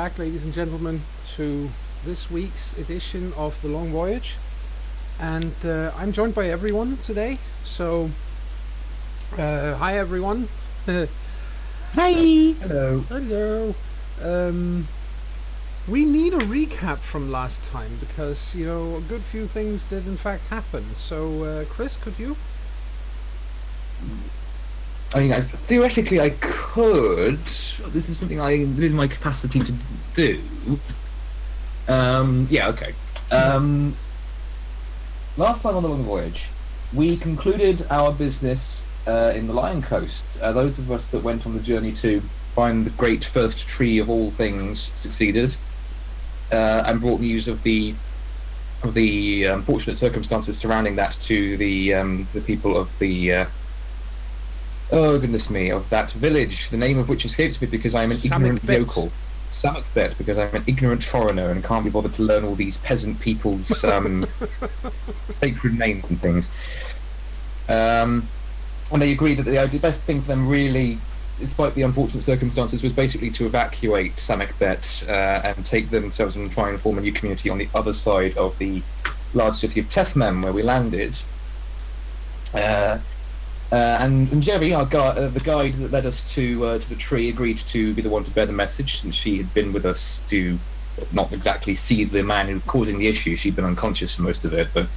back, ladies and gentlemen, to this week's edition of the Long Voyage. And I'm joined by everyone today. So, hi everyone. Hi. Hello. Hello. We need a recap from last time because, a good few things did in fact happen. So, Chris, could you? I mean, theoretically I could. This is something I'm within my capacity to do. Yeah, okay. Last time on the Long Voyage, we concluded our business in the Lion Coast. Those of us that went on the journey to find the great first tree of all things succeeded, and brought news of the unfortunate circumstances surrounding that to the people of the oh goodness me, of that village, the name of which escapes me because I'm an ignorant yokel. Samakbet, because I'm an ignorant foreigner and can't be bothered to learn all these peasant people's sacred names and things. And they agreed that the best thing for them, really, despite the unfortunate circumstances, was basically to evacuate Samakbet and take themselves and try and form a new community on the other side of the large city of Tethmem, where we landed. And Jerry, the guide that led us to the tree, agreed to be the one to bear the message, since she had been with us to not exactly see the man who was causing the issue. She'd been unconscious for most of it, but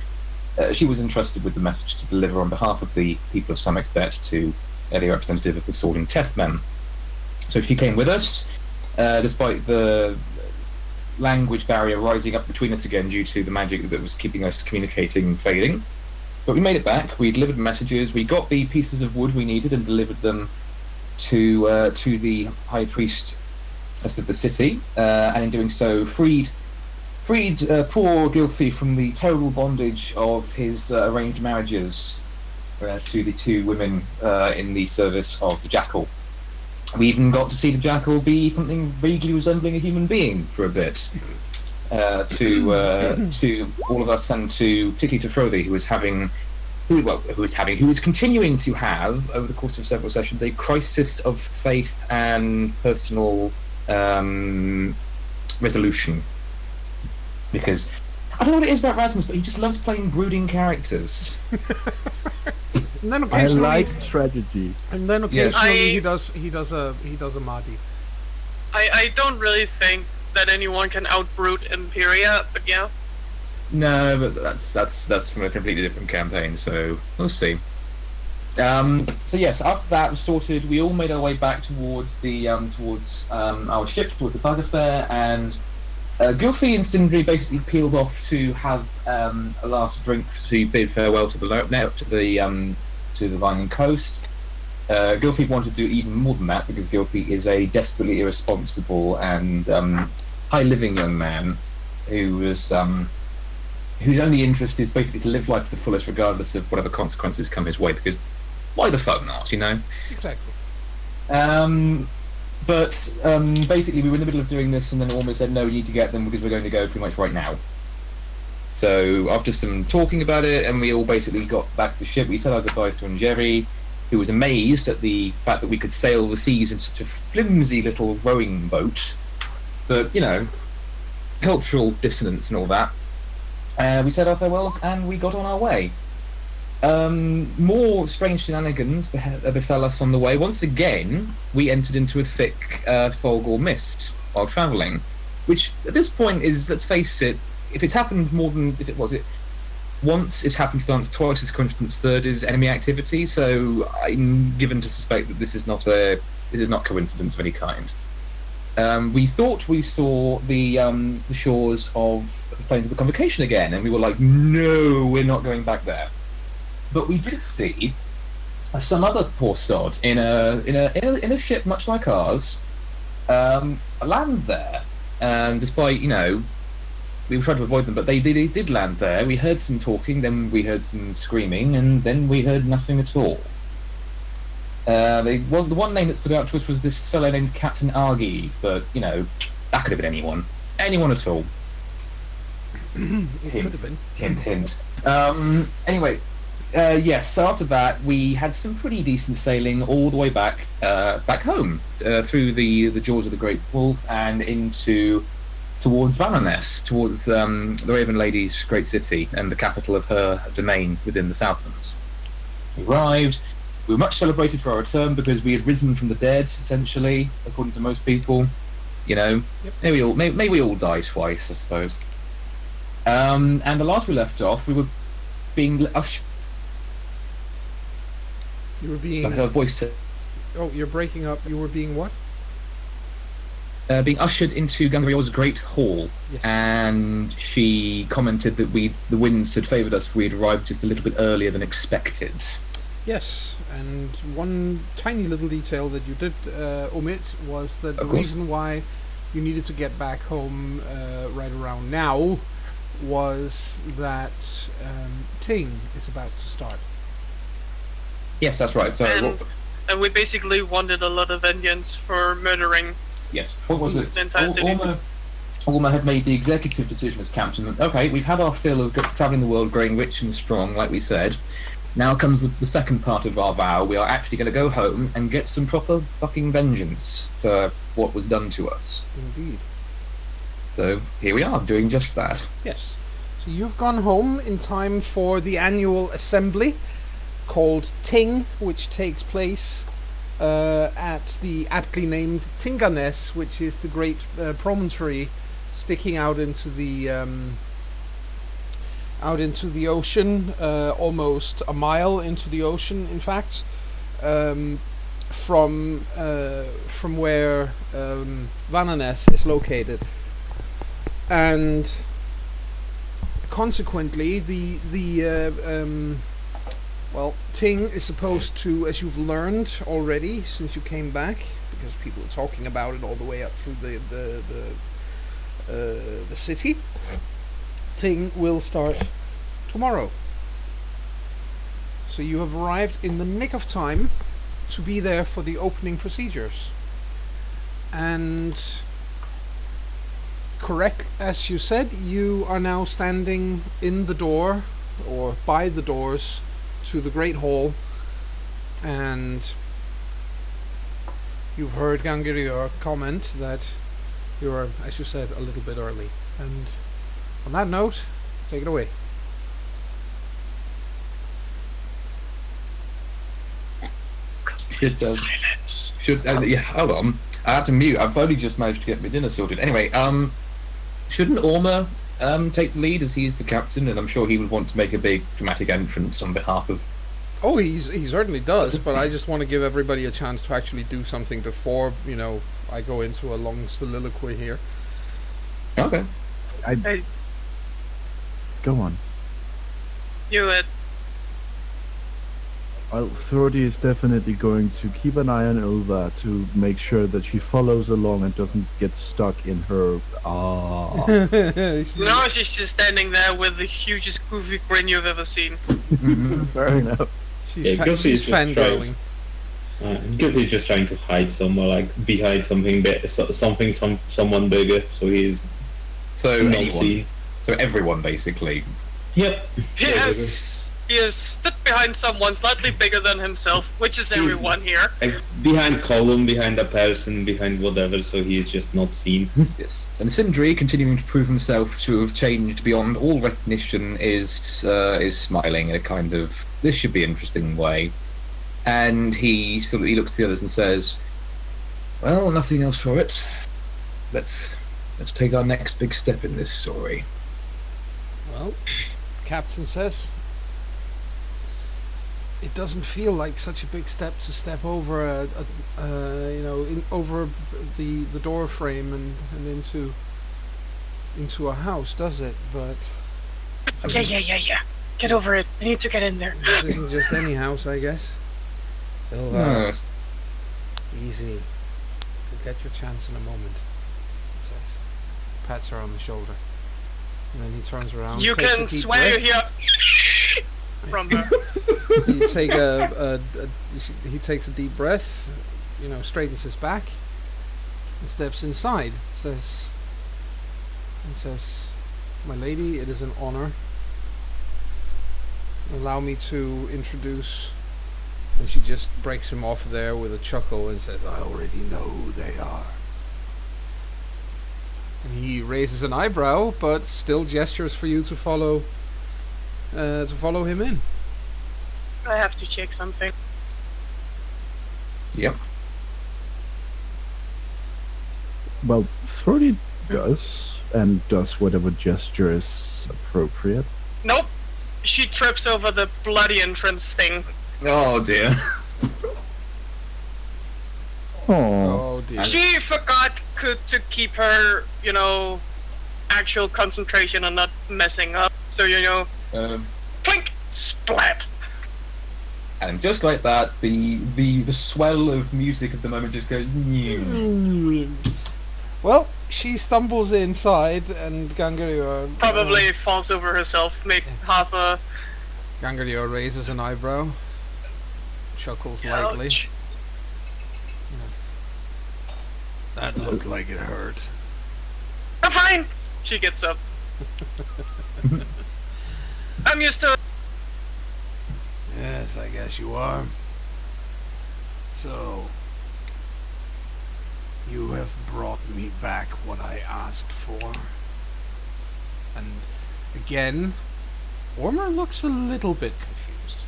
she was entrusted with the message to deliver on behalf of the people of Samakbet to the representative of the sword in Tethmem. So she came with us, despite the language barrier rising up between us again due to the magic that was keeping us communicating failing. But we made it back. We delivered messages. We got the pieces of wood we needed and delivered them to the high priest of the city. And in doing so, freed poor Gylfi from the terrible bondage of his arranged marriages to the two women in the service of the Jackal. We even got to see the Jackal be something vaguely resembling a human being for a bit. To all of us, and particularly to Frothy, who was continuing to have, over the course of several sessions, a crisis of faith and personal resolution. Because I don't know what it is about Rasmus, but he just loves playing brooding characters. And then I occasionally, like tragedy. And then occasionally he does a Mahdi. I don't really think that anyone can outbrute Imperia, but yeah. No, but that's from a completely different campaign, so we'll see. So yes, after that was sorted, we all made our way back towards the our ship, towards the Thuggerfair, and Gylfi and Sindri basically peeled off to have a last drink to bid farewell to the Lion Coast. Gylfi wanted to do even more than that because Gylfi is a desperately irresponsible and high-living young man whose only interest is basically to live life to the fullest, regardless of whatever consequences come his way. Because why the fuck not, Exactly. But basically, we were in the middle of doing this, and then almost said, "No, we need to get them because we're going to go pretty much right now." So after some talking about it, and we all basically got back to the ship, we said our goodbyes to Jerry, who was amazed at the fact that we could sail the seas in such a flimsy little rowing boat. But, cultural dissonance and all that. We said our farewells and we got on our way. More strange shenanigans befell us on the way. Once again, we entered into a thick fog or mist while travelling, which at this point is, let's face it, if it's happened once, it's happenstance, twice is coincidence, third is enemy activity, so I'm given to suspect that this is not coincidence of any kind. We thought we saw the shores of the Plains of the Convocation again, and we were like, no, we're not going back there. But we did see some other poor sod in a ship much like ours land there, despite we tried to avoid them, but they did land there. We heard some talking, then we heard some screaming, and then we heard nothing at all. The one name that stood out to us was this fellow named Captain Argy, but that could have been anyone at all. It could have been. Hint. Anyway, Yes. So after that, we had some pretty decent sailing all the way back home through the jaws of the Great Wolf and towards Vannes, towards the Raven Lady's great city and the capital of her domain within the Southlands. We arrived. We were much celebrated for our return because we had risen from the dead, essentially, according to most people. Yep. Maybe we all die twice, I suppose. And the last we left off, we were being ushered. You were being... Her voice said... Oh, you're breaking up. You were being what? Being ushered into Gangrior's great hall. Yes. And she commented that the winds had favoured us, for we had arrived just a little bit earlier than expected. Yes, and one tiny little detail that you did omit was that the reason why you needed to get back home right around now was that Ting is about to start. Yes, that's right. So, and we basically wanted a lot of vengeance for murdering. Yes. What was it? The entire city. Orma had made the executive decision as captain. Okay, we've had our fill of travelling the world, growing rich and strong, like we said. Now comes the second part of our vow. We are actually going to go home and get some proper fucking vengeance for what was done to us. Indeed. So here we are, doing just that. Yes. So you've gone home in time for the annual assembly called Ting, which takes place at the aptly named Tinganes, which is the great promontory sticking out into the ocean, almost a mile into the ocean, in fact, from where Vannes is located, and consequently, Ting is supposed to, as you've learned already since you came back, because people are talking about it all the way up through the city. Ting will start tomorrow. So you have arrived in the nick of time to be there for the opening procedures. And correct, as you said, you are now standing in the door, or by the doors, to the Great Hall, and you've heard Gangrior comment that you're, as you said, a little bit early. And on that note, take it away. Silence. Hold on. I had to mute. I've only just managed to get my dinner sorted. Anyway, shouldn't Orma take the lead, as he is the captain, and I'm sure he would want to make a big dramatic entrance on behalf of... Oh, he certainly does, but I just want to give everybody a chance to actually do something before, I go into a long soliloquy here. Okay. Go on. You it. Well, Thordy is definitely going to keep an eye on Ulva to make sure that she follows along and doesn't get stuck in her... No, she's just standing there with the hugest goofy grin you've ever seen. Fair enough. She's fangirling. Goofy's just trying to hide somewhere, like behind something someone bigger, so he's not seen. So everyone, basically. Yep. He has stood behind someone slightly bigger than himself, which is everyone here. Like behind column, behind a person, behind whatever, so he's just not seen. Yes. And Sindri, continuing to prove himself to have changed beyond all recognition, is smiling in a kind of, this should be an interesting way. And he looks at the others and says, well, nothing else for it. Let's take our next big step in this story. Well, the captain says, it doesn't feel like such a big step to step over over the door frame and into a house, does it? But Yeah. Get over it. I need to get in there. This isn't just any house, I guess. Easy. You'll get your chance in a moment, it says. Pats her on the shoulder. And then he turns around. You can swear you hear from her. He takes a deep breath, straightens his back, and steps inside. Says, "My lady, it is an honor allow me to introduce. And she just breaks him off there with a chuckle and says, I already know who they are. And he raises an eyebrow, but still gestures for you to follow him in. I have to check something. Yep. Well, Throaty does, and does whatever gesture is appropriate. Nope. She trips over the bloody entrance thing. Oh dear. Oh, dear. She forgot to keep her, actual concentration and not messing up. So, clink, splat. And just like that, the swell of music of the moment just goes. Well, she stumbles inside, and Gangario Probably falls over herself, make half a... Gangario raises an eyebrow, chuckles lightly. Ouch. Yes. That looked like it hurt. I'm fine! She gets up. I'm used to it. Yes, I guess you are. So, you have brought me back what I asked for. And again, Ormer looks a little bit confused.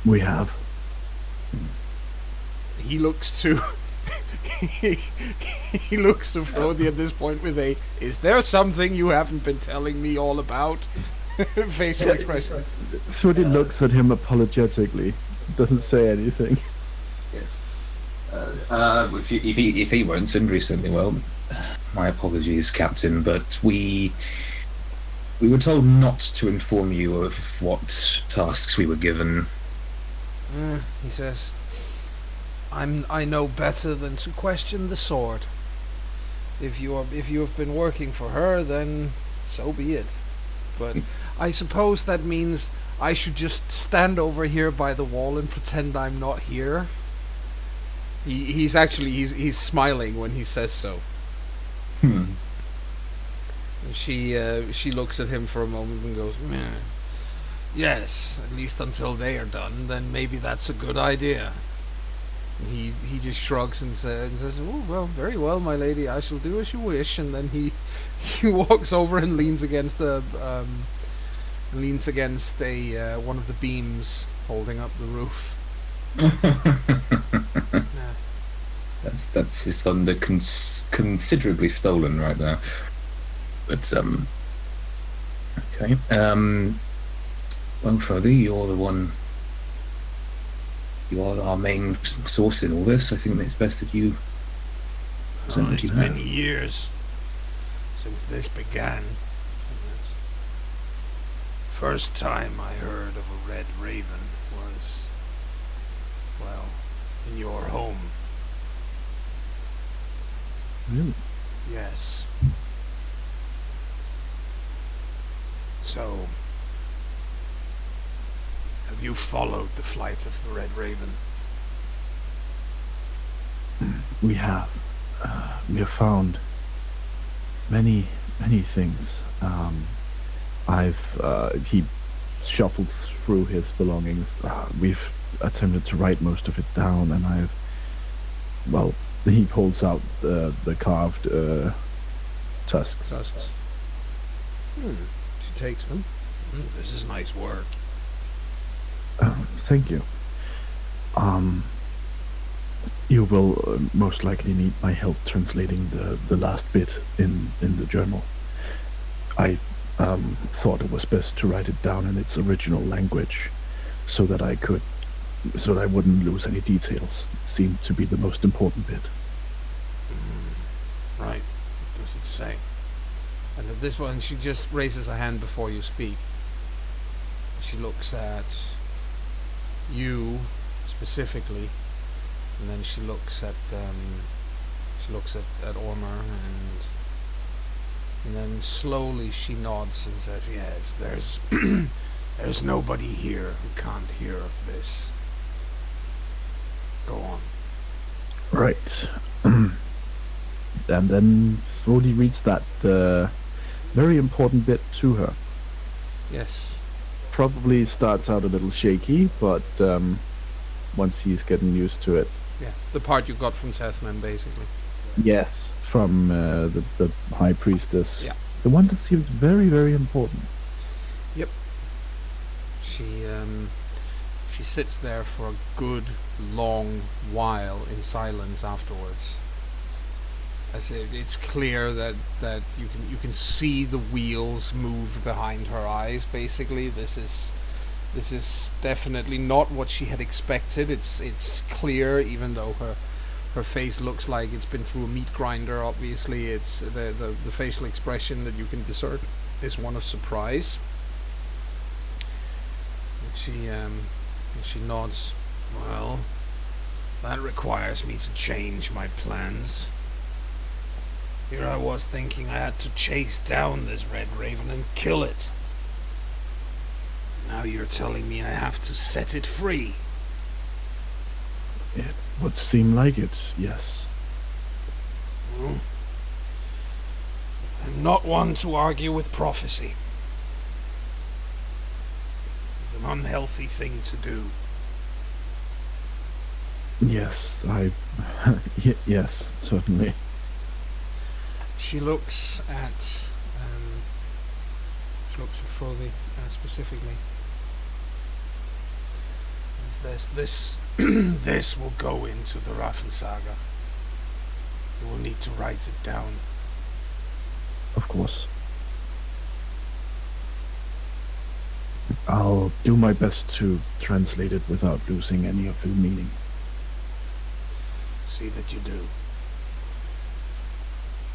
we have. He looks to he looks to Frodi at this point with a, is there something you haven't been telling me all about? Facial expression. Throaty looks at him apologetically, doesn't say anything. Yes. If he weren't Sindri, certainly well. My apologies, Captain, but we were told not to inform you of what tasks we were given. He says, I know better than to question the sword. If you have been working for her, then so be it. But I suppose that means I should just stand over here by the wall and pretend I'm not here. He's smiling when he says so. And she looks at him for a moment and goes, meh. Yes, at least until they are done, then maybe that's a good idea. And he just shrugs and says, oh, well, very well, my lady, I shall do as you wish. And then he walks over and leans against one of the beams holding up the roof. Yeah. That's his thunder considerably stolen right there. But okay. Well, Frodi, you're the one. You are our main source in all this. I think it's best that you present what you have. It's been years since this began. First time I heard of a red raven was, well, in your home. Really? Yes. So, have you followed the flight of the red raven? We have. We have found many things. He shuffled through his belongings. We've attempted to write most of it down, and he pulls out the carved tusks. She takes them. This is nice work. Thank you. You will most likely need my help translating the last bit in the journal. I thought it was best to write it down in its original language, so that I wouldn't lose any details. It seemed to be the most important bit. Right. What does it say? And at this point, she just raises a hand before you speak. She looks at you specifically, and then she looks at Ormer, and then slowly she nods and says, "Yes, there's there's nobody here who can't hear of this. Go on." Right. And then Throaty reads that very important bit to her. Yes. probably starts out a little shaky, but once he's getting used to it. Yeah, the part you got from Tethman, basically. Yes, from the High Priestess. Yeah. The one that seems very, very important. Yep. She sits there for a good long while in silence afterwards. As it's clear that you can see the wheels move behind her eyes. Basically, this is definitely not what she had expected. It's clear, even though her face looks like it's been through a meat grinder. Obviously, it's the facial expression that you can discern is one of surprise. And she nods. Well, that requires me to change my plans. Here I was thinking I had to chase down this red raven and kill it. Now you're telling me I have to set it free. It would seem like it, yes. Well, I'm not one to argue with prophecy. It's an unhealthy thing to do. Yes, yes, certainly. She looks at Frothy specifically. This this will go into the Raffen saga. You will need to write it down. Of course. I'll do my best to translate it without losing any of the meaning. See that you do.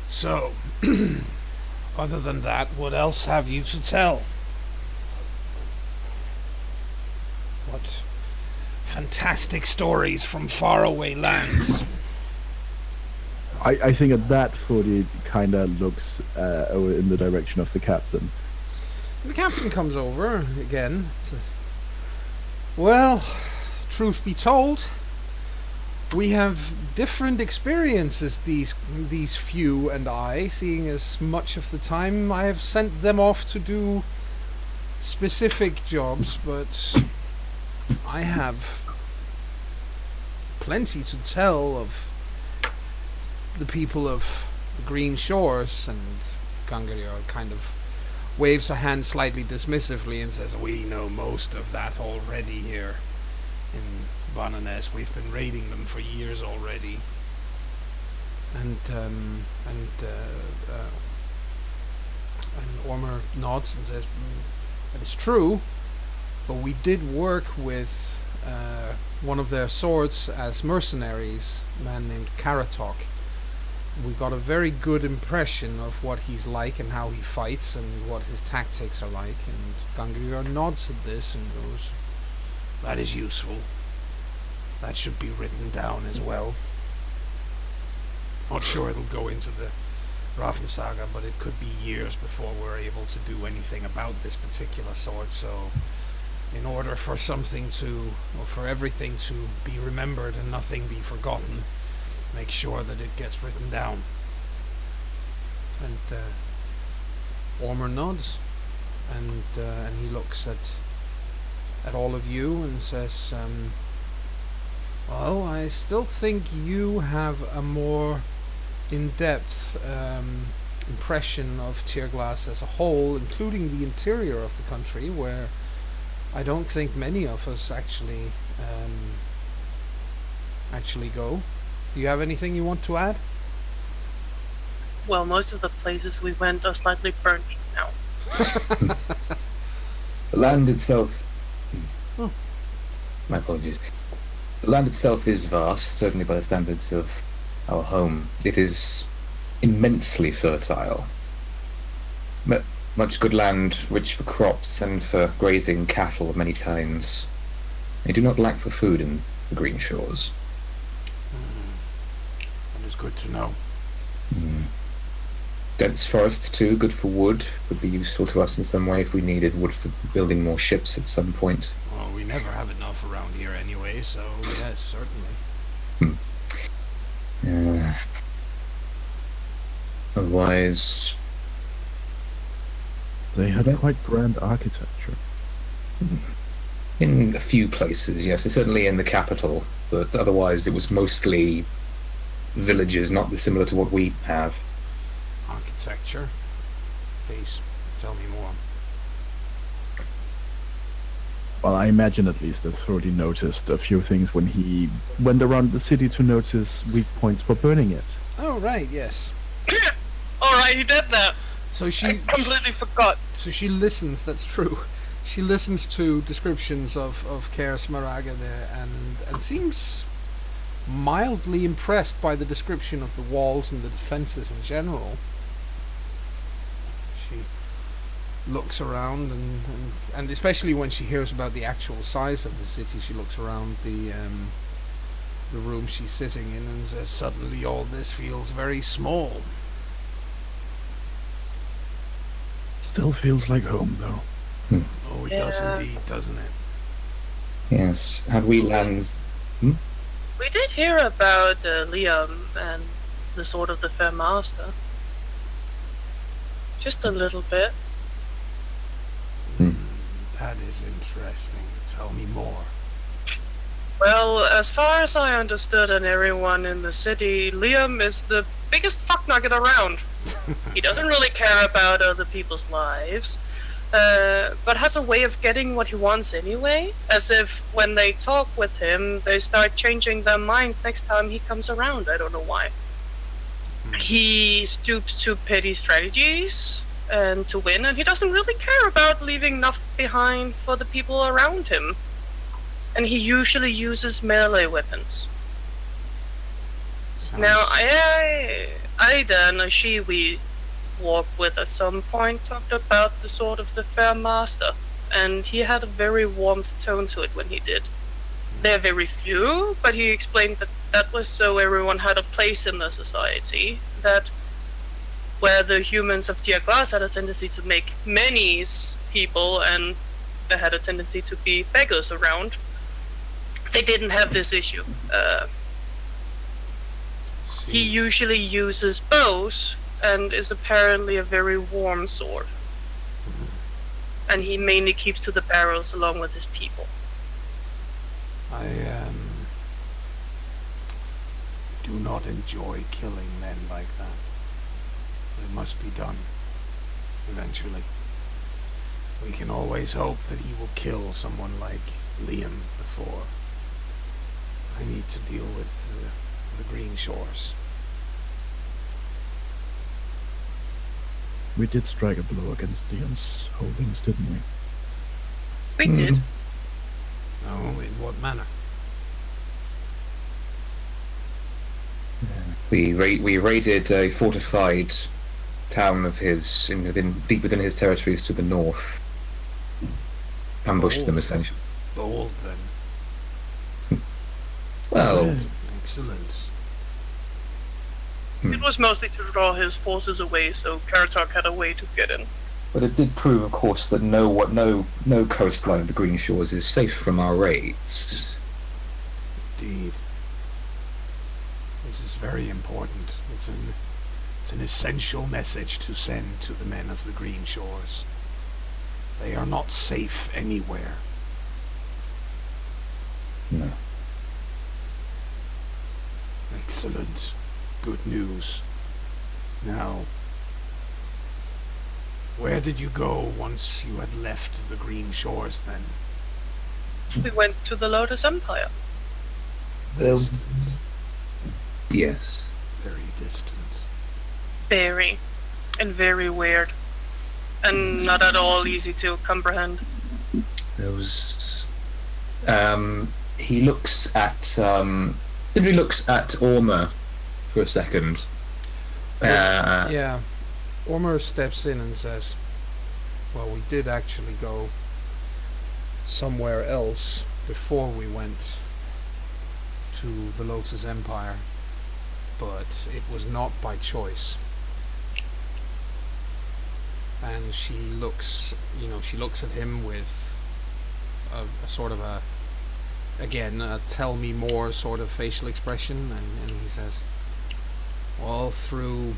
So, other than that, what else have you to tell? What fantastic stories from faraway lands. I think at that Fordy kind of looks in the direction of the captain. The captain comes over again and says, well, truth be told, we have different experiences, these few and I, seeing as much of the time I have sent them off to do specific jobs, but I have plenty to tell of the people of the Green Shores. And Gangaryar kind of waves a hand slightly dismissively and says, we know most of that already here in Bananes. We've been raiding them for years already. And Ormer nods and says, that is true, but we did work with one of their swords as mercenaries, a man named Karatok. We got a very good impression of what he's like and how he fights and what his tactics are like. And Gangaryar nods at this and goes, that is useful. That should be written down as well. Not sure it'll go into the Raffen saga, but it could be years before we're able to do anything about this particular sword. So in order for something to, or for everything to be remembered and nothing be forgotten, make sure that it gets written down. And Ormer nods, and he looks at all of you and says, well, I still think you have a more in-depth impression of Tierglass as a whole, including the interior of the country, where I don't think many of us actually go. Do you have anything you want to add? Well, most of the places we went are slightly burnt now. The land itself... My apologies. The land itself is vast, certainly by the standards of our home. It is immensely fertile. Much good land, rich for crops and for grazing cattle of many kinds. They do not lack for food in the Green Shores. That is good to know. Dense forests too, good for wood, would be useful to us in some way if we needed wood for building more ships at some point. Well, we never have enough around here anyway, so yes, certainly. Otherwise... They had quite grand architecture. In a few places, yes. Certainly in the capital, but otherwise it was mostly villages, not dissimilar to what we have. Architecture. Please, tell me more. Well, I imagine at least that Thrody noticed a few things when he went around the city to notice weak points for burning it. Oh, right, yes. Alright, he did that. So I completely forgot. So she listens, that's true. She listens to descriptions of CharismaToAC there and seems mildly impressed by the description of the walls and the defenses in general. She looks around and especially when she hears about the actual size of the city, she looks around the room she's sitting in and says, suddenly all this feels very small. Still feels like home, though. Oh, it does indeed, doesn't it? Yes. Had we lands... We did hear about Liam and the Sword of the Fair Master. Just a little bit. That is interesting. Tell me more. Well, as far as I understood and everyone in the city, Liam is the biggest fucknugget around. He doesn't really care about other people's lives, but has a way of getting what he wants anyway, as if when they talk with him, they start changing their minds next time he comes around. I don't know why. He stoops to petty strategies and to win, and he doesn't really care about leaving enough behind for the people around him. And he usually uses melee weapons. Now, Ida and she we walked with at some point talked about the Sword of the Fair Master, and he had a very warm tone to it when he did. They're very few, but he explained that that was so everyone had a place in the society, that where the humans of Tia Glass had a tendency to make many people, and they had a tendency to be beggars around, they didn't have this issue. He usually uses bows, and is apparently a very warm sword. And he mainly keeps to the barrels along with his people. I do not enjoy killing men like that. It must be done. Eventually. We can always hope that he will kill someone like Liam before I need to deal with the Green Shores. We did strike a blow against Liam's holdings, didn't we? We did. No, in what manner? We raided a fortified town of his, deep within his territories to the north. Ambushed them, essentially. Bold, then. Well... Excellent. It was mostly to draw his forces away, so Karatok had a way to get in. But it did prove, of course, that no coastline of the Green Shores is safe from our raids. Indeed. This is very important. It's an essential message to send to the men of the Green Shores. They are not safe anywhere. No. Excellent. Good news. Now, where did you go once you had left the Green Shores then? We went to the Lotus Empire. Distant. Yes. Very distant. Very. And very weird. And not at all easy to comprehend. There was... he looks at... simply looks at Orma for a second. Yeah. Ormer steps in and says, well, we did actually go somewhere else before we went to the Lotus Empire, but it was not by choice. And she looks at him with a sort of a tell me more sort of facial expression, and he says, well, through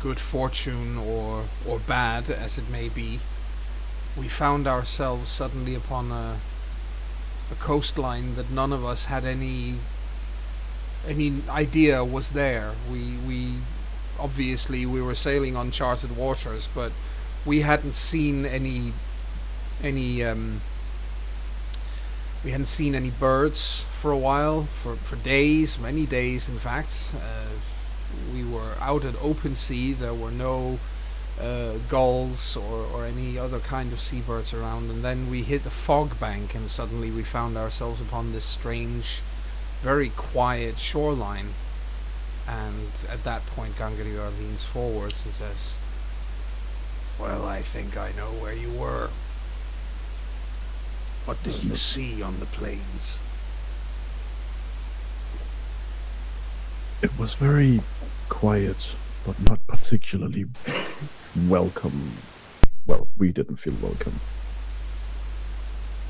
good fortune or bad as it may be, we found ourselves suddenly upon a coastline that none of us had any idea was there. We obviously we were sailing on charted waters, but we hadn't seen any birds for a while, for days, many days in fact. We were out at open sea. There were no gulls or any other kind of seabirds around, and then we hit a fog bank and suddenly we found ourselves upon this strange, very quiet shoreline. And at that point Gangariar leans forwards and says, "Well, I think I know where you were. What did you see on the plains?" It was very quiet, but not particularly welcome. Well, we didn't feel welcome.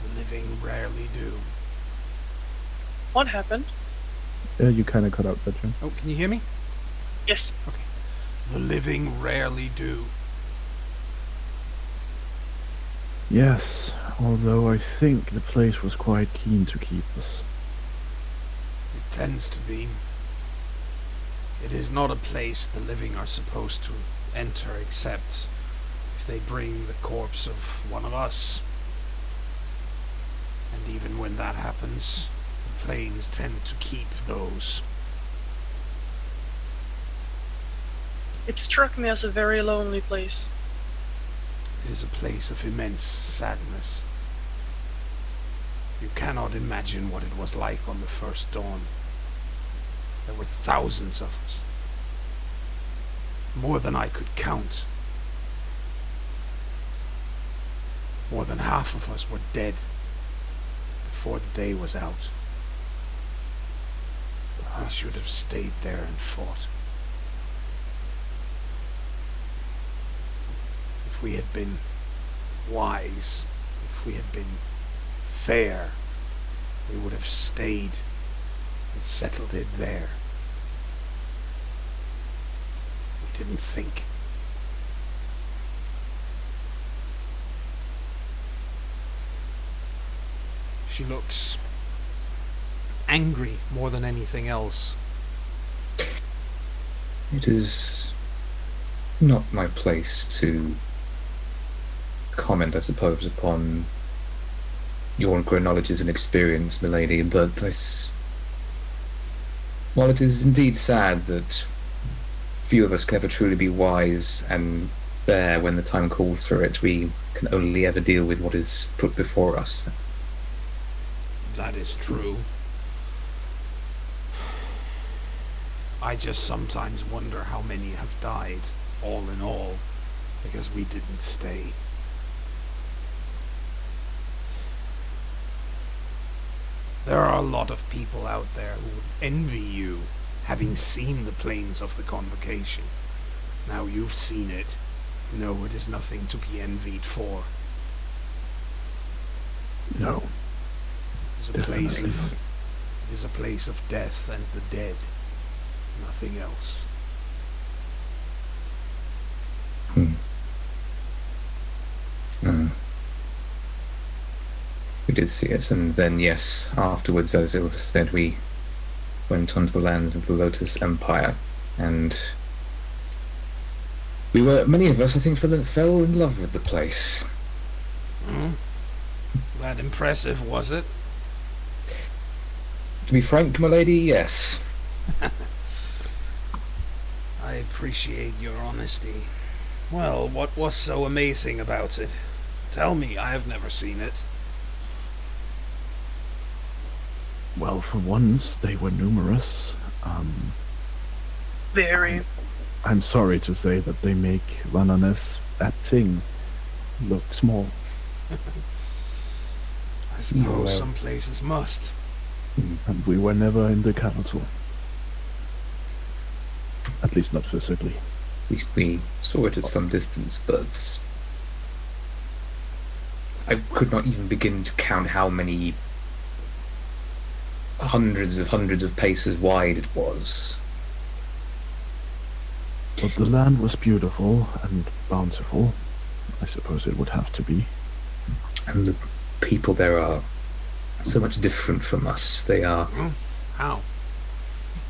The living rarely do. What happened? Yeah, you kind of cut out that, Jim. Oh, can you hear me? Yes. Okay. The living rarely do. Yes, although I think the place was quite keen to keep us. It tends to be. It is not a place the living are supposed to enter except if they bring the corpse of one of us. And even when that happens, the plains tend to keep those. It struck me as a very lonely place. It is a place of immense sadness. You cannot imagine what it was like on the first dawn. There were thousands of us. More than I could count. More than half of us were dead before the day was out. We should have stayed there and fought. If we had been wise, if we had been fair, we would have stayed and settled it there. We didn't think. She looks angry more than anything else. It is not my place to comment, I suppose, upon your knowledges and experience, milady, but while it is indeed sad that few of us can ever truly be wise and fair when the time calls for it, we can only ever deal with what is put before us. That is true. I just sometimes wonder how many have died, all in all, because we didn't stay. There are a lot of people out there who would envy you, having seen the plains of the Convocation. Now you've seen it. No, it is nothing to be envied for. No. It is a place of death and the dead. Nothing else. We did see it, and then yes, afterwards, as it was said, we went onto the lands of the Lotus Empire, and many of us, I think, fell in love with the place. That impressive, was it? To be frank, my lady, yes. I appreciate your honesty. Well, what was so amazing about it? Tell me, I have never seen it. Well, for once, they were numerous. Very. I'm sorry to say that they make Vananes, that thing, look small. I suppose some places must. And we were never in the capital. At least not physically. We saw it at some distance, but I could not even begin to count how many hundreds of paces wide it was. But the land was beautiful and bountiful. I suppose it would have to be. And the people there are so much different from us. They are How?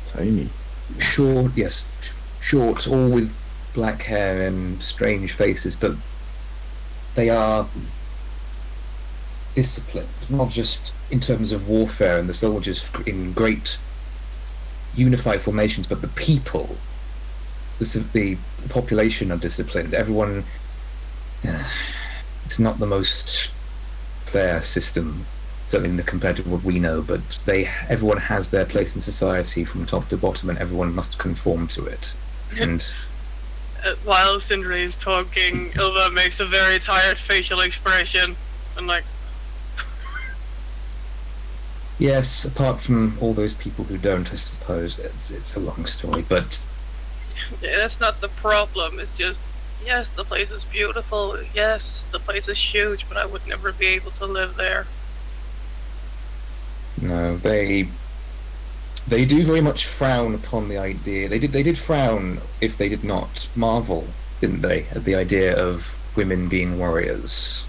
Tiny. short, yes, short, all with black hair and strange faces, but they are disciplined, not just in terms of warfare and the soldiers in great unified formations, but the people, the population are disciplined. Everyone, it's not the most fair system, certainly compared to what we know, but everyone has their place in society from top to bottom, and everyone must conform to it. And while Sindri is talking, Ilva makes a very tired facial expression, and like, yes, apart from all those people who don't, I suppose it's a long story, but yeah, that's not the problem. It's just, yes, the place is beautiful. Yes, the place is huge, but I would never be able to live there. no, they do very much frown upon the idea. They did frown, if they did not marvel, didn't they, at the idea of women being warriors.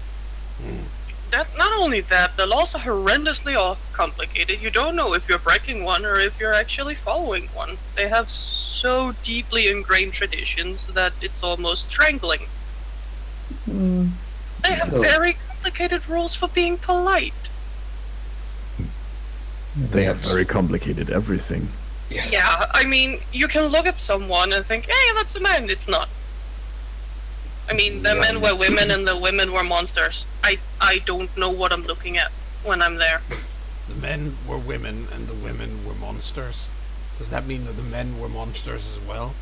That not only that, the laws are horrendously complicated. You don't know if you're breaking one or if you're actually following one. They have so deeply ingrained traditions that it's almost strangling. They have very complicated rules for being polite. They have very complicated everything. Yes. Yeah, I mean, you can look at someone and think, hey, that's a man. It's not. I mean, the men were women and the women were monsters. I don't know what I'm looking at when I'm there. The men were women and the women were monsters. Does that mean that the men were monsters as well?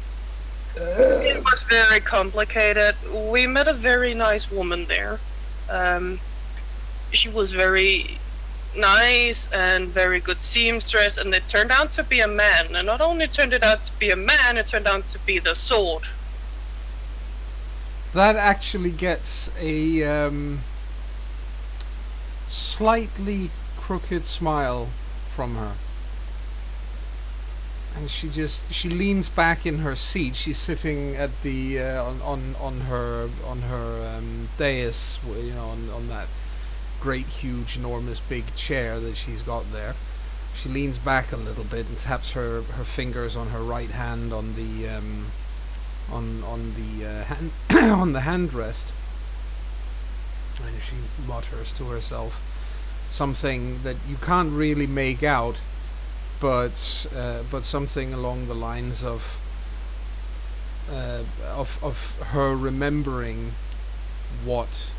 It was very complicated. We met a very nice woman there. She was very nice and very good seamstress, and it turned out to be a man. And not only turned it out to be a man, it turned out to be the sword. That actually gets a slightly crooked smile from her. And she leans back in her seat. She's sitting at the on her dais, you know, on that great, huge, enormous, big chair that she's got there. She leans back a little bit and taps her fingers on her right hand on the hand on the handrest, and she mutters to herself something that you can't really make out, but something along the lines of her remembering what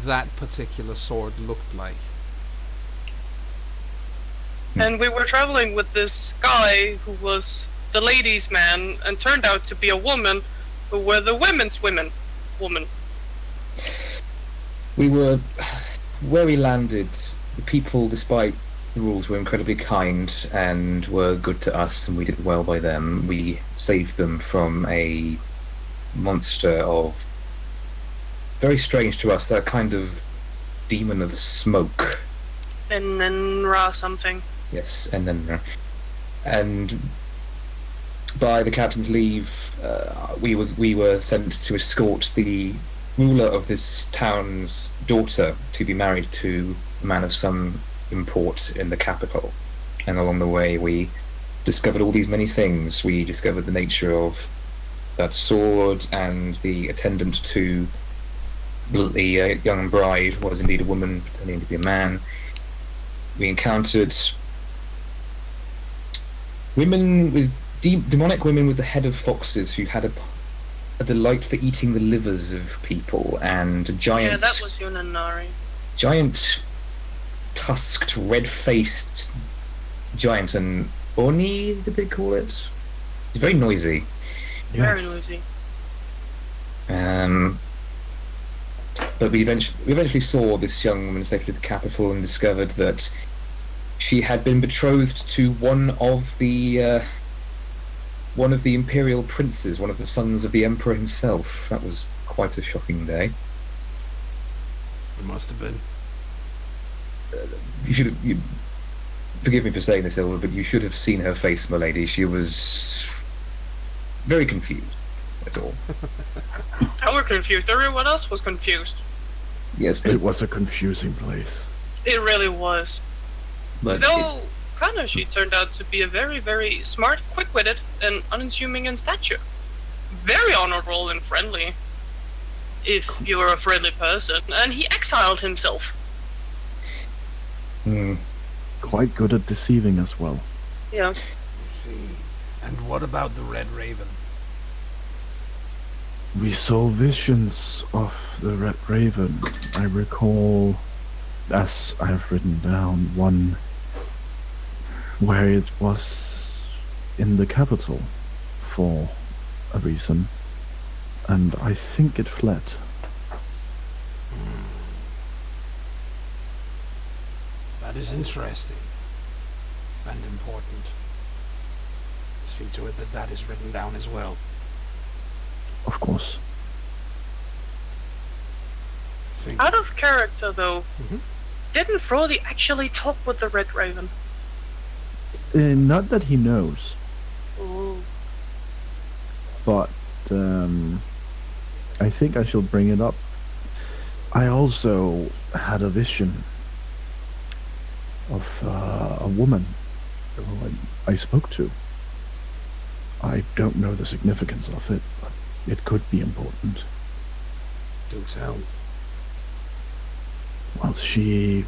that particular sword looked like. And we were traveling with this guy who was the ladies' man, and turned out to be a woman who were the women's woman. We were, where we landed, the people, despite the rules, were incredibly kind and were good to us, and we did well by them. We saved them from a monster of, very strange to us, that kind of demon of smoke. And then something. Yes, and by the captain's leave, we were sent to escort the ruler of this town's daughter to be married to a man of some import in the capital. And along the way, we discovered all these many things. We discovered the nature of that sword, and the attendant to the young bride was indeed a woman pretending to be a man. We encountered women with demonic women with the head of foxes who had a delight for eating the livers of people, and a giant. Yeah, that was Yunanari. Giant, tusked, red-faced giant, an oni, did they call it? It's very noisy. Very noisy. But we eventually saw this young woman safely to the capital and discovered that she had been betrothed to one of the imperial princes, one of the sons of the emperor himself. That was quite a shocking day. It must have been. You forgive me for saying this, Ilva, but you should have seen her face, my lady. She was very confused. At all. I was confused. Everyone else was confused. Yes, but It was a confusing place. It really was. but Though, Kanashi turned out to be a very, very smart, quick-witted, and unassuming in stature. Very honorable and friendly, if you're a friendly person, and he exiled himself. Quite good at deceiving as well. Yeah. I see. And what about the Red Raven? We saw visions of the Red Raven. I recall, as I have written down, one where it was in the capital for a reason, and I think it fled. That is interesting and important. See to it that that is written down as well. Of course. Out of character, though, Mhm. didn't Frody actually talk with the Red Raven? Not that he knows, Ooh. but I think I shall bring it up. I also had a vision of a woman who I spoke to. I don't know the significance of it, but it could be important. Do tell. Well, she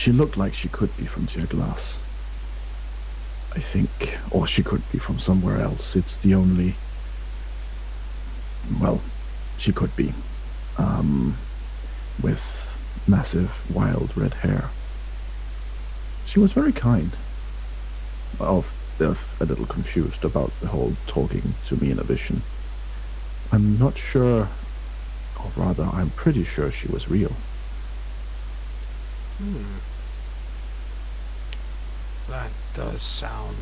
looked like she could be from Glass, I think, or she could be from somewhere else. It's the only. Well, she could be, with massive, wild red hair. She was very kind. Well, a little confused about the whole talking to me in a vision. I'm not sure, or rather, I'm pretty sure she was real. That does sound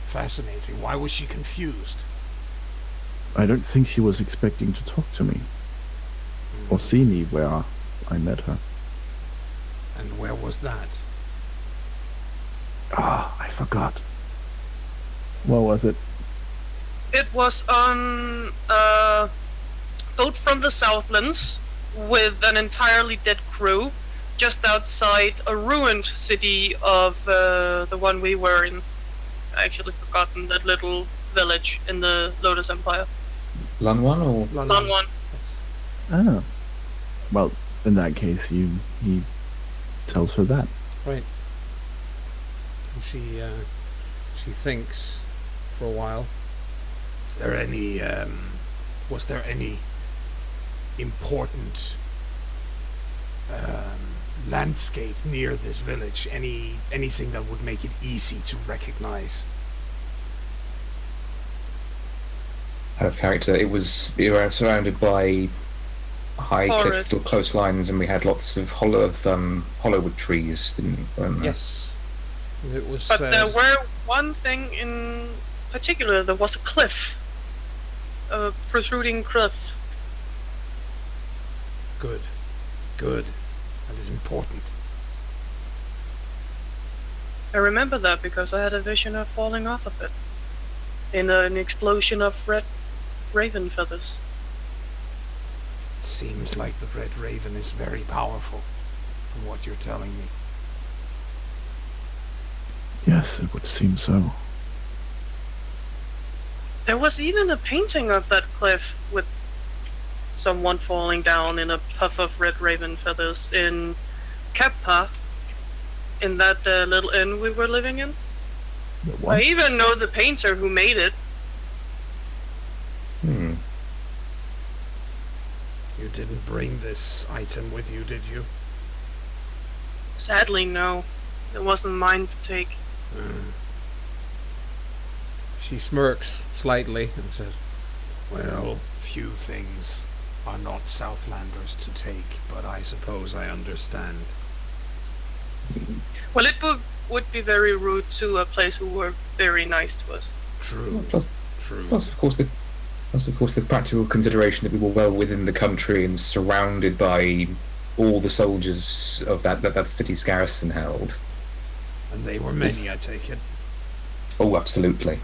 fascinating. Why was she confused? I don't think she was expecting to talk to me, or see me where I met her. And where was that? I forgot. What was it? It was on a boat from the Southlands with an entirely dead crew just outside a ruined city of the one we were in. I actually forgotten that little village in the Lotus Empire. Lanwan or Lanwan. Ah. Well, in that case, he tells her that. Right. She thinks for a while. Is there any was there any important landscape near this village? Anything that would make it easy to recognize? out of character, we were surrounded by high cliffs or close lines, and we had lots of hollowwood trees, didn't we? Yes. It was. But there were one thing in particular. There was a cliff, a protruding cliff. Good. That is important. I remember that because I had a vision of falling off of it in an explosion of red raven feathers. It seems like the Red Raven is very powerful, from what you're telling me. Yes, it would seem so. There was even a painting of that cliff with someone falling down in a puff of red raven feathers in Keppa, in that little inn we were living in. I even know the painter who made it. You didn't bring this item with you, did you? Sadly, no. It wasn't mine to take. She smirks slightly and says, "Well, few things are not Southlanders to take, but I suppose I understand." Well, it would be very rude to a place who were very nice to us. True. True. Plus, of course, the practical consideration that we were well within the country and surrounded by all the soldiers of that city's garrison held. And they were many, I take it. Oh, absolutely.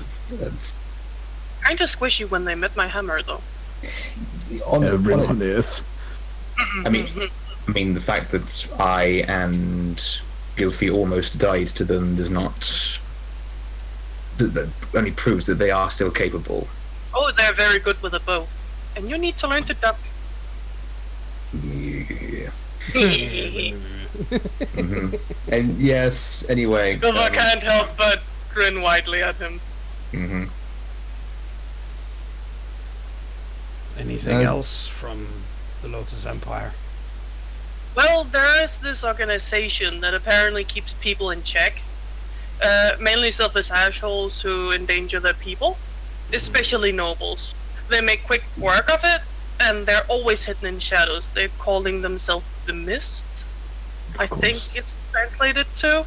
Kinda squishy when they met my hammer, though. Everyone is. I mean, the fact that I and Gilfie almost died to them does not. That only proves that they are still capable. Oh, they're very good with a bow. And you need to learn to duck. Yeah. And yes, anyway. I can't help but grin widely at him. Anything else from the Lotus Empire? Well, there is this organization that apparently keeps people in check. Mainly selfish assholes who endanger their people, especially nobles. They make quick work of it, and they're always hidden in shadows. They're calling themselves the Mist, I think it's translated to.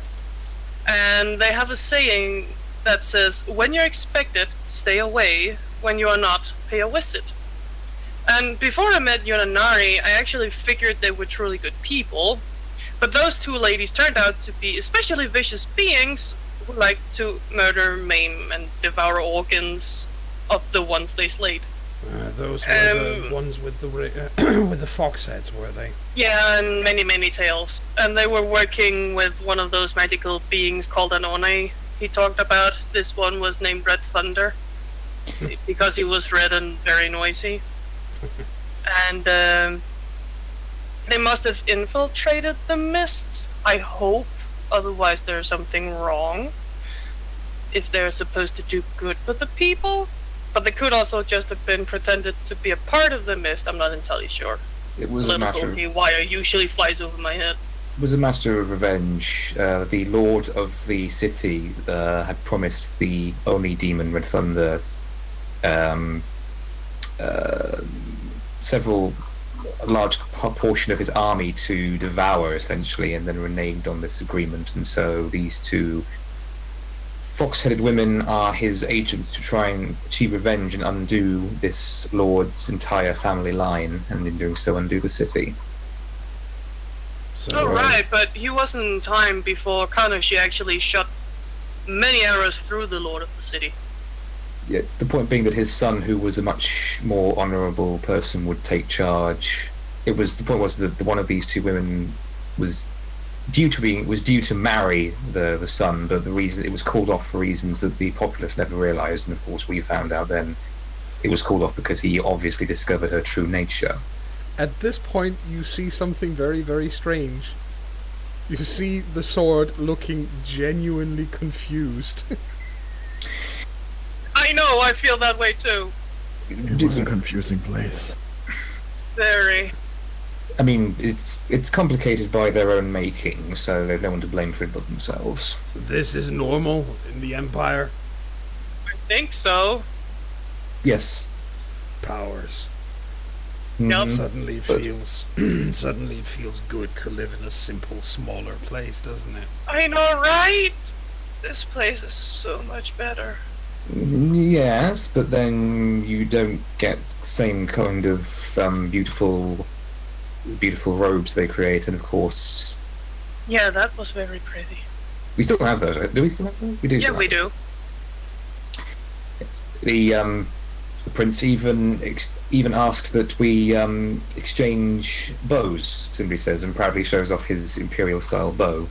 And they have a saying that says, when you're expected, stay away. When you are not, pay a visit. And before I met Yonanari, I actually figured they were truly good people. But those two ladies turned out to be especially vicious beings who like to murder, maim, and devour organs of the ones they slayed. Those were the ones with the with the fox heads, were they? Yeah, and many, many tails. And they were working with one of those magical beings called an One he talked about. This one was named Red Thunder because he was red and very noisy. And they must have infiltrated the Mists, I hope. Otherwise there's something wrong. If they're supposed to do good for the people. But they could also just have been pretended to be a part of the Mist, I'm not entirely sure. It was a matter of... wire usually flies over my head. It was a matter of revenge. The Lord of the city had promised the only demon, Red Thunder, a large portion of his army to devour, essentially, and then reneged on this agreement. And so these two fox-headed women are his agents to try and achieve revenge and undo this lord's entire family line, and in doing so undo the city. So, right, but he wasn't in time before Kanoshi actually shot many arrows through the lord of the city. Yeah, the point being that his son, who was a much more honourable person, would take charge. The point was that one of these two women was due to marry the son, but the reason it was called off for reasons that the populace never realised, and of course we found out then it was called off because he obviously discovered her true nature. At this point, you see something very, very strange. You see the sword looking genuinely confused. I know, I feel that way too. It was a confusing place. Very. I mean, it's complicated by their own making, so they've no one to blame for it but themselves. So this is normal in the Empire? I think so. Yes. Powers. Yep. Suddenly it feels good to live in a simple, smaller place, doesn't it? I know, right? This place is so much better. Yes, but then you don't get the same kind of beautiful robes they create, and of course... Yeah, that was very pretty. We still have those, right? Do we still have those? We do. Yeah, we do. The prince even asked that we exchange bows, simply says, and proudly shows off his imperial-style bow.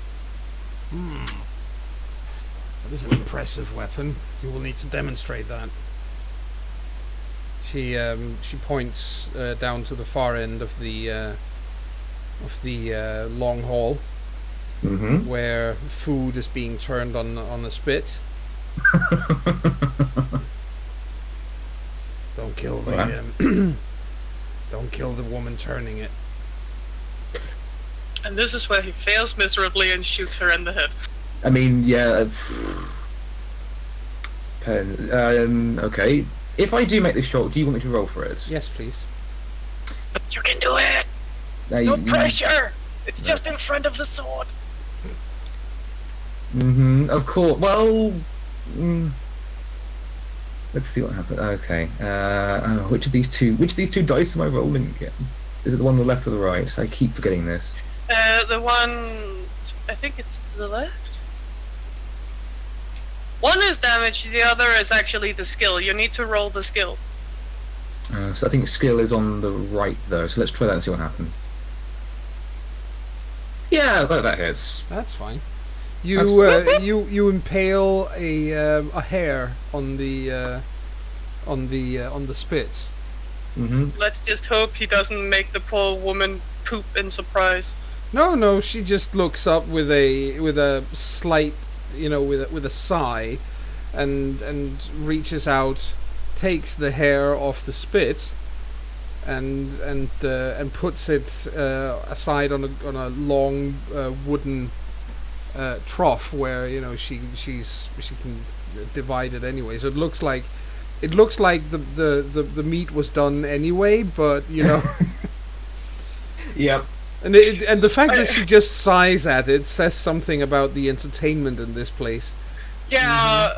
That is an impressive weapon. You will need to demonstrate that. She points down to the far end of the long hall, where food is being turned on a spit. Don't kill the don't kill the woman turning it. And this is where he fails miserably and shoots her in the head. I mean, yeah. Okay. If I do make this shot, do you want me to roll for it? Yes, please. You can do it! No pressure! It's just in front of the sword. Of course. Well, let's see what happens. Okay. Which of these two dice am I rolling again? Is it the one on the left or the right? I keep forgetting this. The one, I think it's to the left. One is damage, the other is actually the skill. You need to roll the skill. So I think skill is on the right though. So let's try that and see what happens. Yeah, that hits. That's fine. You impale a hair on the spits. Mm-hmm. Let's just hope he doesn't make the poor woman poop in surprise. No, she just looks up with a slight, with a sigh, and reaches out, takes the hair off the spit, and puts it aside on a long wooden trough where she can divide it anyway. So it looks like the meat was done anyway, but Yep. And the fact that she just sighs at it says something about the entertainment in this place. Yeah,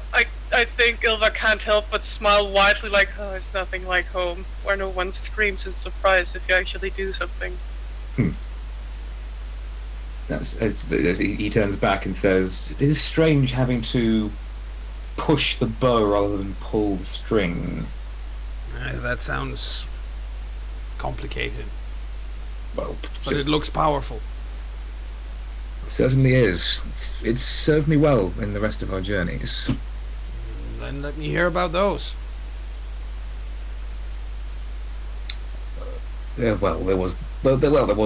I think Ilva can't help but smile widely like, oh, it's nothing like home, where no one screams in surprise if you actually do something. As he turns back and says, "It is strange having to push the bow rather than pull the string." That sounds complicated, Well, but it looks powerful. It certainly is. It's served me well in the rest of our journeys. Then let me hear about those. There was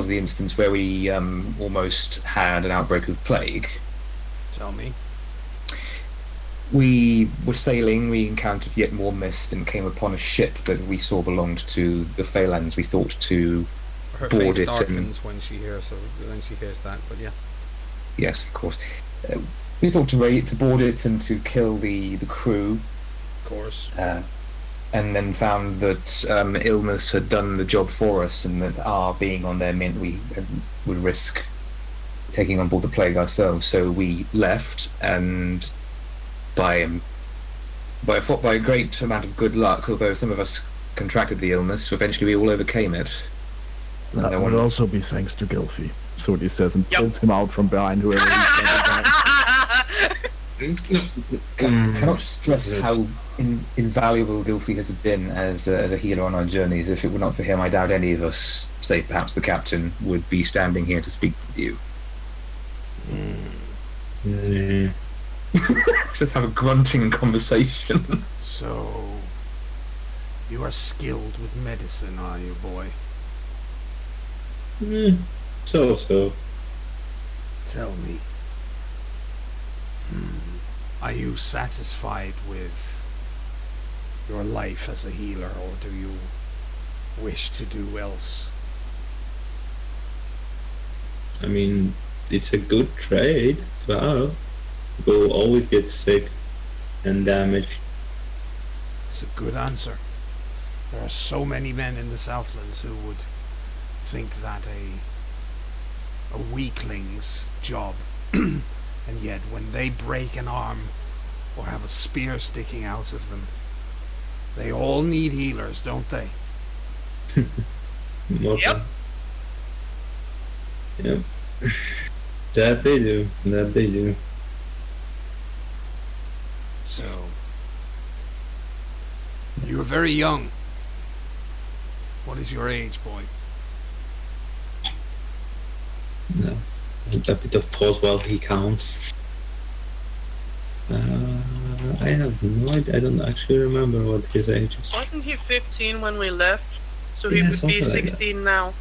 the instance where we almost had an outbreak of plague. Tell me. We were sailing, we encountered yet more mist and came upon a ship that we saw belonged to the Phalanx. We thought to Her board face it darkens when she hears that, but yeah. Yes, of course. We thought to board it and to kill the crew. Of course. And then found that illness had done the job for us, and that our being on there meant we would risk taking on board the plague ourselves. So we left, and by a great amount of good luck, although some of us contracted the illness, eventually we all overcame it. And That would also be thanks to Gylfi. So he says and Yep. pulls him out from behind whoever he's standing behind. cannot stress how invaluable Gylfi has been as a healer on our journeys. If it were not for him, I doubt any of us, save perhaps the captain, would be standing here to speak with you. Just have a grunting conversation. So, you are skilled with medicine, are you, boy? So. Tell me. Are you satisfied with your life as a healer, or do you wish to do else? I mean, it's a good trade. Wow. People always get sick and damaged. It's a good answer. There are so many men in the Southlands who would think that a weakling's job, and yet when they break an arm or have a spear sticking out of them, they all need healers, don't they? Yep. Yep. That they do. So, you are very young. What is your age, boy? No. A bit of pause while he counts. I have no idea. I don't actually remember what his age is. Wasn't he 15 when we left? So Yeah, he would something be like 16 now.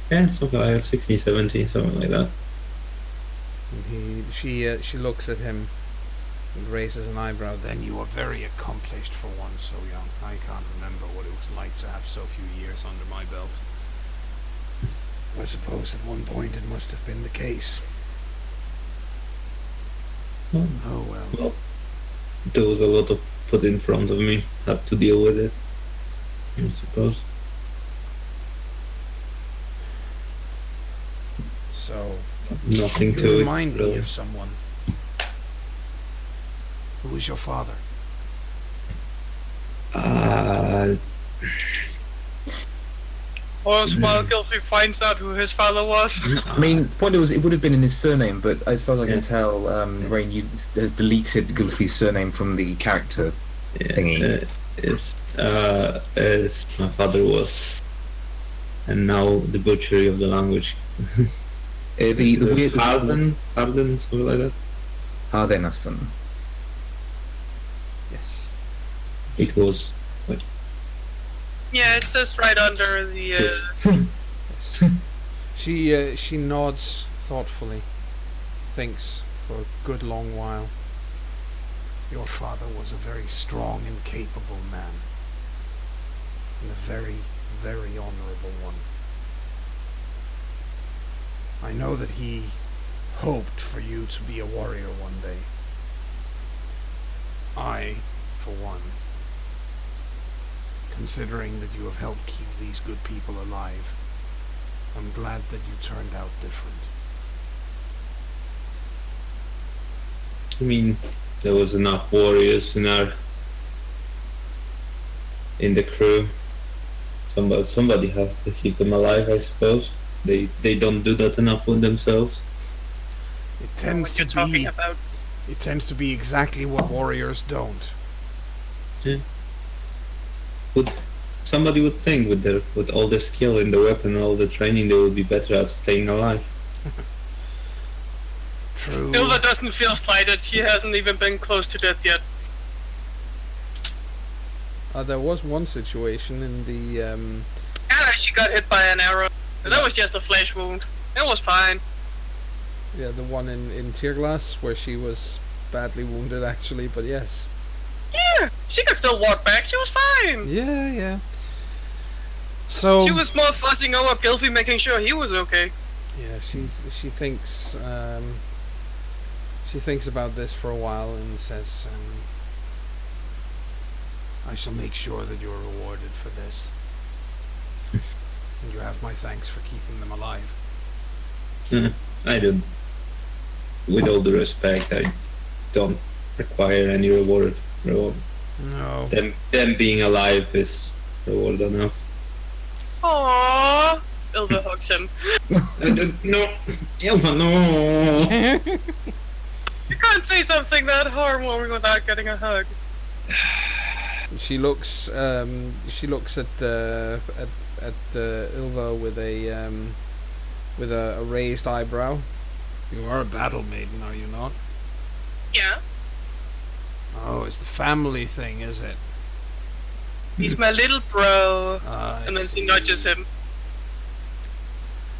Yeah, something like 16, 17, something like that. And she looks at him and raises an eyebrow. Then you are very accomplished for one so young. I can't remember what it was like to have so few years under my belt. I suppose at one point it must have been the case. Oh well. There was a lot of put in front of me. Had to deal with it, I suppose. So, Nothing you to it. remind me really. of someone. Who is your father? Or while Gylfi finds out who his father was. I mean, the point was, it would have been in his surname, but as far as I can tell, Rain has deleted Gylfi's surname from the character thingy. as my father was, and now the butchery of the language. The weird Harden, something like that. Hardenason. Yes. It was. Yeah, it says right under the. Yes. She nods thoughtfully, thinks for a good long while. Your father was a very strong and capable man, and a very, very honorable one. I know that he hoped for you to be a warrior one day. I, for one, considering that you have helped keep these good people alive, I'm glad that you turned out different. I mean, there was enough warriors in the crew. Somebody has to keep them alive, I suppose. They don't do that enough with themselves. It tends What you're talking about? It tends to be exactly what warriors don't. Yeah. Somebody would think with all the skill in the weapon and all the training, they would be better at staying alive. True. Ilva doesn't feel slighted. She hasn't even been close to death yet. There was one situation in the Yeah, she got hit by an arrow. That was just a flesh wound. It was fine. the one in Tearglass where she was badly wounded actually, but yes. Yeah, she could still walk back. She was fine. Yeah. So She was more fussing over Gilfy, making sure he was okay. yeah, she thinks about this for a while and says, I shall make sure that you're rewarded for this. And you have my thanks for keeping them alive. I don't. With all the respect, I don't require any reward. No. Them being alive is reward enough. Aww. Ilva hugs him. No, Ilva, no. You can't say something that heartwarming without getting a hug. She looks at Ilva with a raised eyebrow. You are a battle maiden, are you not? Yeah, Oh, it's the family thing, is it? he's my little bro. I And then she see. nudges him.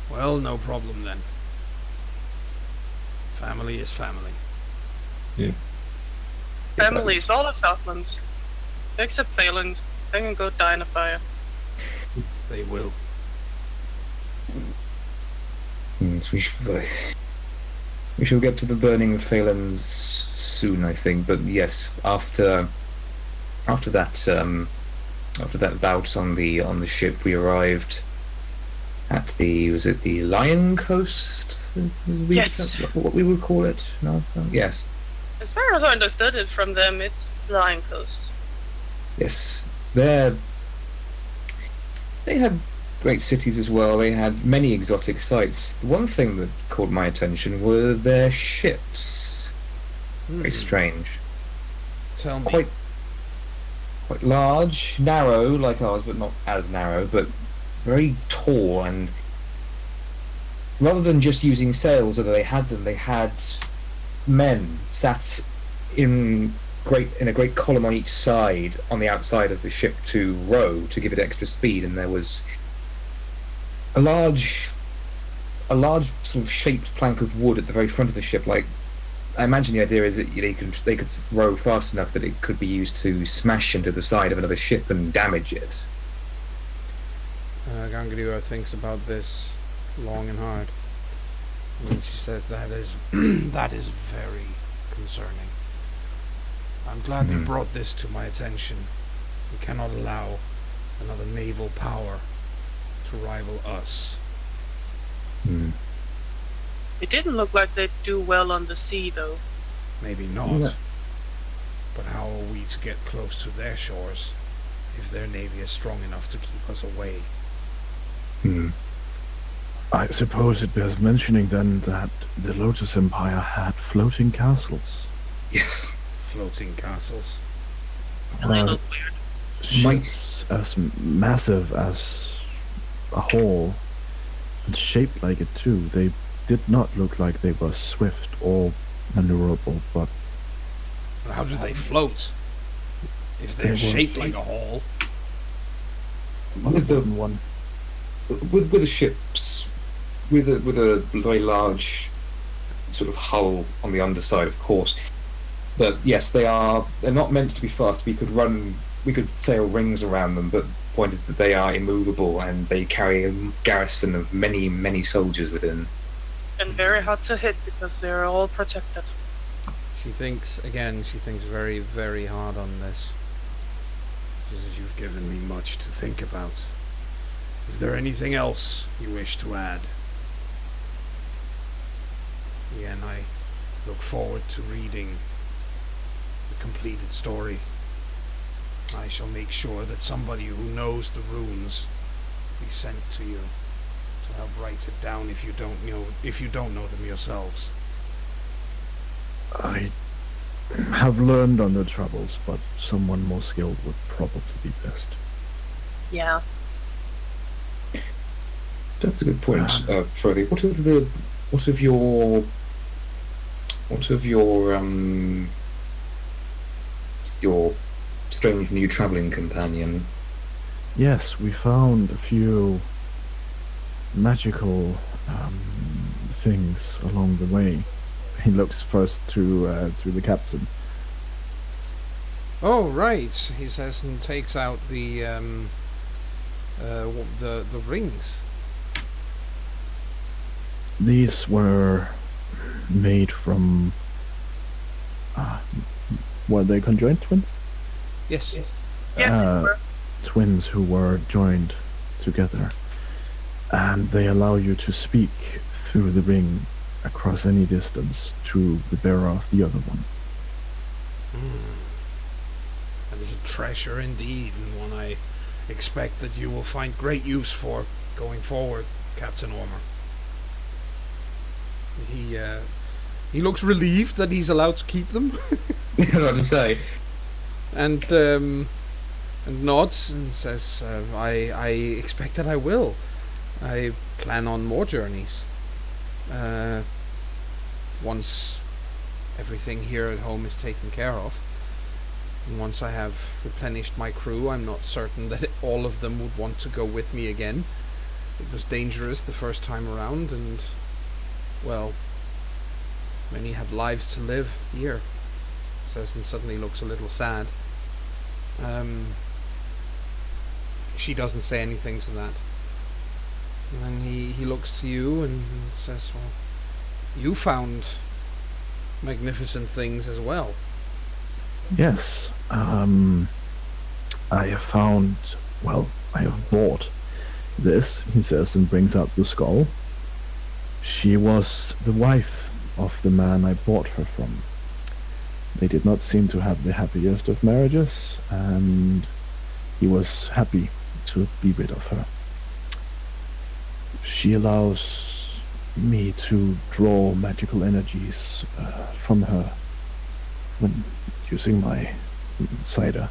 Well, no problem then. Family is family. Families, all of Southlands. Except Phelan's. They can go die in a fire. They will. We shall get to the burning of Phelan's soon, I think. But yes, after that bout on the ship, we arrived at the Lion Coast? Yes. What we would call it? No. Yes. As far as I understood it from them, it's the Lion Coast. Yes. They had great cities as well. They had many exotic sights. The one thing that caught my attention were their ships. Very strange. Tell me. Quite large, narrow like ours, but not as narrow, but very tall, and rather than just using sails, although they had them, they had men sat in a great column on each side on the outside of the ship to row to give it extra speed, and there was a large sort of shaped plank of wood at the very front of the ship. Like, I imagine the idea is that they could row fast enough that it could be used to smash into the side of another ship and damage it. Gangrioa thinks about this long and hard. And she says that is that is very concerning. I'm glad you brought this to my attention. We cannot allow another naval power to rival us. It didn't look like they'd do well on the sea, though. Maybe not. Yeah. But how are we to get close to their shores if their navy is strong enough to keep us away? I suppose it bears mentioning then that the Lotus Empire had floating castles. Yes. Floating castles. A little weird. ships as massive as a hall, and shaped like it too. They did not look like they were swift or maneuverable, but How do they float? If they're shaped like a hall. With the ships, with a very large sort of hull on the underside, of course. But yes, they're not meant to be fast. We could sail rings around them, but the point is that they are immovable and they carry a garrison of many soldiers within. And very hard to hit because they're all protected. She thinks very, very hard on this. She says, "You've given me much to think about. Is there anything else you wish to add?" Again, I look forward to reading the completed story. I shall make sure that somebody who knows the runes be sent to you to help write it down if you don't know them yourselves. I have learned on the troubles, but someone more skilled would probably be best. Yeah. That's a good point, Frody. What of your strange new travelling companion? Yes, we found a few magical things along the way. He looks first through the captain. Oh, right, he says, and takes out the rings. These were made from were they conjoined twins? Yes. Yeah. Twins who were joined together, and they allow you to speak through the ring across any distance to the bearer of the other one. That is a treasure indeed, and one I expect that you will find great use for going forward, Captain Ormer. He looks relieved that he's allowed to keep them. What to say? And nods and says, I expect that I will. I plan on more journeys. Once everything here at home is taken care of, and once I have replenished my crew, I'm not certain that all of them would want to go with me again. It was dangerous the first time around, and, well, many have lives to live here. Says, and suddenly looks a little sad. She doesn't say anything to that. And then he looks to you and says, well, you found magnificent things as well. Yes, I have bought this, he says, and brings out the skull. She was the wife of the man I bought her from. They did not seem to have the happiest of marriages, and he was happy to be rid of her. She allows me to draw magical energies from her when using my cider.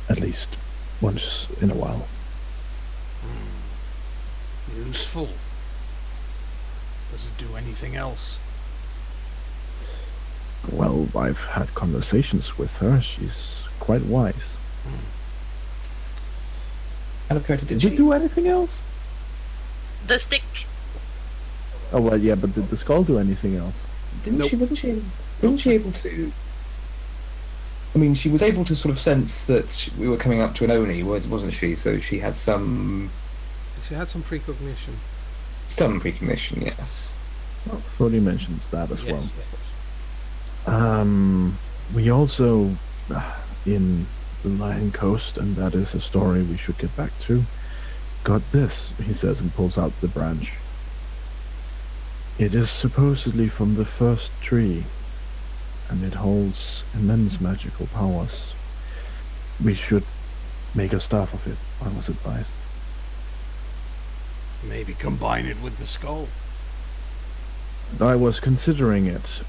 At least once in a while. Useful. Does it do anything else? Well, I've had conversations with her. She's quite wise. Did you do anything else? The stick. Oh, well, yeah, but did the skull do anything else? Wasn't she able to? I mean, she was able to sort of sense that we were coming up to an Oni, wasn't she? So she had some precognition. Some precognition, yes. Well, Frody mentions that as well. Yes, of course. We also, in the Lion Coast, and that is a story we should get back to, got this, he says, and pulls out the branch. It is supposedly from the first tree, and it holds immense magical powers. We should make a staff of it, I was advised. Maybe combine it with the skull. I was considering it,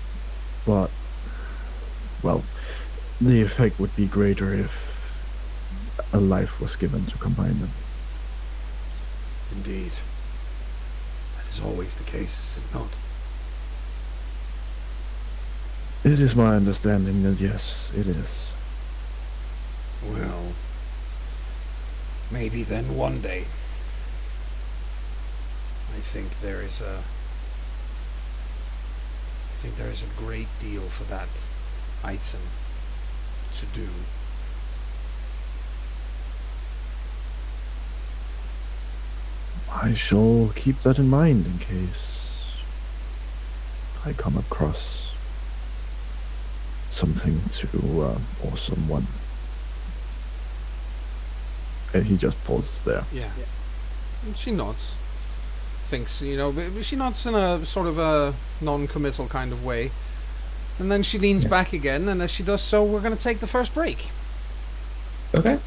but, well, the effect would be greater if a life was given to combine them. Indeed. That is always the case, is it not? It is my understanding that yes, it is. Well, maybe then one day. I think there is a great deal for that item to do. I shall keep that in mind in case I come across something to, or someone. And he just pauses there. Yeah. And she nods. Thinks, but she nods in a sort of a non-committal kind of way. And then she leans back again, and as she does so, we're going to take the first break. Okay.